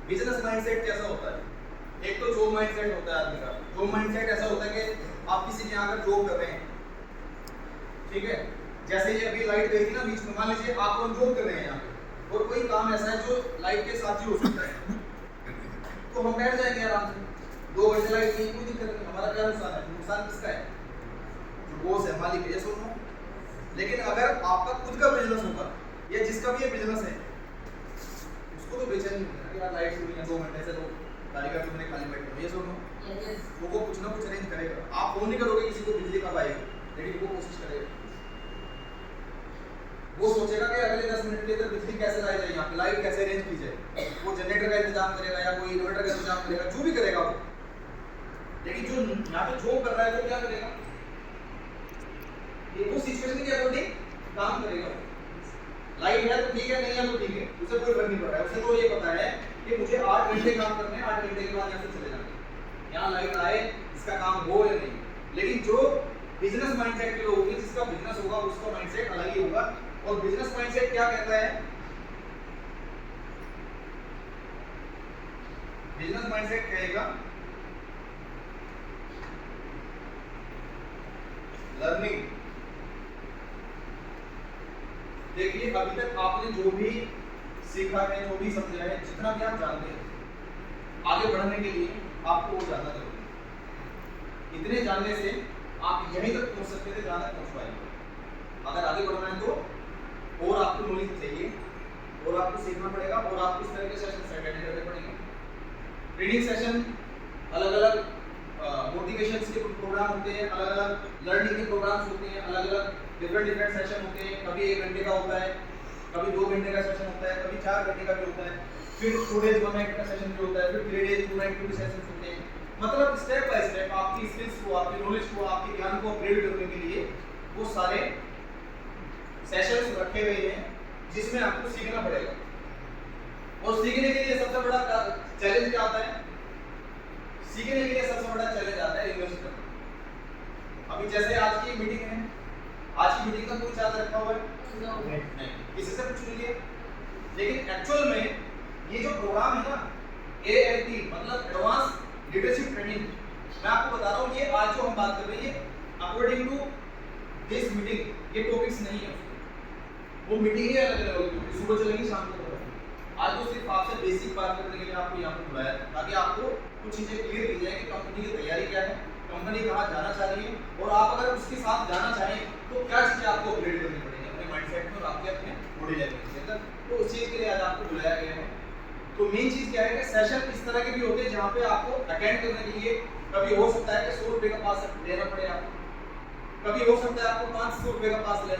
Business mindset कैसा होता है? एक तो जॉब माइंडसेट होता है आदमी का। जॉब माइंडसेट ऐसा होता है कि आप किसी के यहाँ पर जॉब कर रहे हैं, ठीक है, जैसे ये अभी लाइट गई थी ना बीच में, मान लीजिए आप लोग जॉब कर रहे हैं यहाँ पे और कोई काम ऐसा है जो लाइट के साथ ही हो सकता है, तो हम बैठ जाएंगे आराम से। 2 घंटे लाइट नहीं, कोई दिक्कत नहीं, हमारा क्या नुकसान है? नुकसान किसका है? जो बॉस है, मालिक है, ये सुनो। लेकिन अगर आपका खुद का बिजनेस होगा या जिसका भी ये बिजनेस है, उसको तो बेचैनी नहीं है यार, लाइट चली है 2 घंटे से, तो कारीगर तुमने खाली बैठे हो, ये सुनो। वो कुछ ना कुछ अरेंज करेगा। आप फोन नहीं करोगे किसी को बिजली कब आएगी, लेकिन वो कोशिश करेगा। वो सोचेगा कि अगले 10 मिनट के अंदर बिजली कैसे लाई जाए, यहाँ पे लाइट कैसे अरेंज की जाए। वो जनरेटर का इंतजाम करेगा या कोई इन्वर्टर का इंतजाम करेगा, जो भी करेगा वो। लेकिन जो यहाँ पे जॉब कर रहा है वो क्या करेगा? ये वो सिचुएशन के अकॉर्डिंग काम करेगा। लाइट है तो ठीक है, नहीं है तो ठीक है, उसे कोई फर्क नहीं पड़ रहा है। उसे तो ये पता है कि मुझे 8 घंटे काम करने हैं, 8 घंटे के बाद यहाँ से चले जाना है। यहाँ लाइट आए, इसका काम हो या नहीं। लेकिन जो बिजनेस माइंडसेट के लोग होंगे, जिसका बिजनेस होगा, उसका माइंडसेट अलग ही होगा। और बिजनेस माइंडसेट क्या कहता है? बिजनेस माइंडसेट कहेगा लर्निंग। देखिए अभी तक आपने जो भी सीखा है, जो भी समझा है, जितना भी आप जानते हैं, आगे बढ़ने के लिए आपको वो जानना जरूरी है। इतने जानने से आप यहीं तक पहुंच सकते थे जहां तक पहुंच पाएंगे। अगर आगे बढ़ना है तो और आपको नॉलेज चाहिए और आपको सीखना पड़ेगा और आपको इस तरह के सेशन अटेंड करने पड़ेंगे। ट्रेनिंग सेशन अलग अलग, मोटिवेशन के प्रोग्राम होते हैं, अलग अलग लर्निंग के प्रोग्राम्स होते हैं, अलग अलग डिफरेंट सेशन होते हैं। कभी 1 घंटे का होता है, कभी 2 घंटे का सेशन होता है, कभी 4 घंटे का भी होता है, फिर 2 डेज 1 नाइट का सेशन भी होता है, फिर 3 डेज 2 नाइट के भी सेशन होते हैं। मतलब स्टेप बाय स्टेप आपकी स्किल्स को, आपकी नॉलेज को, आपके ज्ञान को अपग्रेड करने के लिए वो सारे सेशंस रखे हुए हैं, जिसमें आपको सीखना पड़ेगा। और सीखने के लिए सबसे बड़ा चैलेंज क्या आता है? सीखने के लिए सबसे बड़ा चैलेंज आता है इन्वेस्ट करना। अभी जैसे आज की मीटिंग है, आज की मीटिंग का कोई चार्ज रखा हुआ है? नहीं, किसी से पूछ लीजिए। लेकिन एक्चुअल में ये जो प्रोग्राम है ना, ALT मतलब एडवांस लीडरशिप ट्रेनिंग, मैं आपको बता रहा हूँ, ये आज जो हम बात कर रहे हैं, अकॉर्डिंग टू दिस मीटिंग ये टॉपिक्स नहीं है। वो मीटिंग ही अलग अलग होगी, सुबह चलेंगी शाम को। आज तो सिर्फ आपसे बेसिक बात करने के लिए आपको यहाँ पर बुलाया है, ताकि आपको कुछ चीजें क्लियर की जाए कि कंपनी की तैयारी क्या है, कंपनी कहाँ जाना चाह रही है, और आप अगर उसके साथ जाना चाहें तो क्या चीजें आपको अपग्रेड करनी पड़ेगी अपने माइंडसेट में और आपके अपने बॉडी लैंग्वेज के अंदर। तो उस चीज के लिए आज आपको बुलाया गया है। तो मेन चीज क्या है कि सेशन इस तरह के भी होते हैं जहाँ पे आपको अटेंड करने के लिए कभी हो सकता है कि 100 रुपए का पास लेना पड़े आपको, कभी हो सकता है आपको 500 रुपए का पास लेना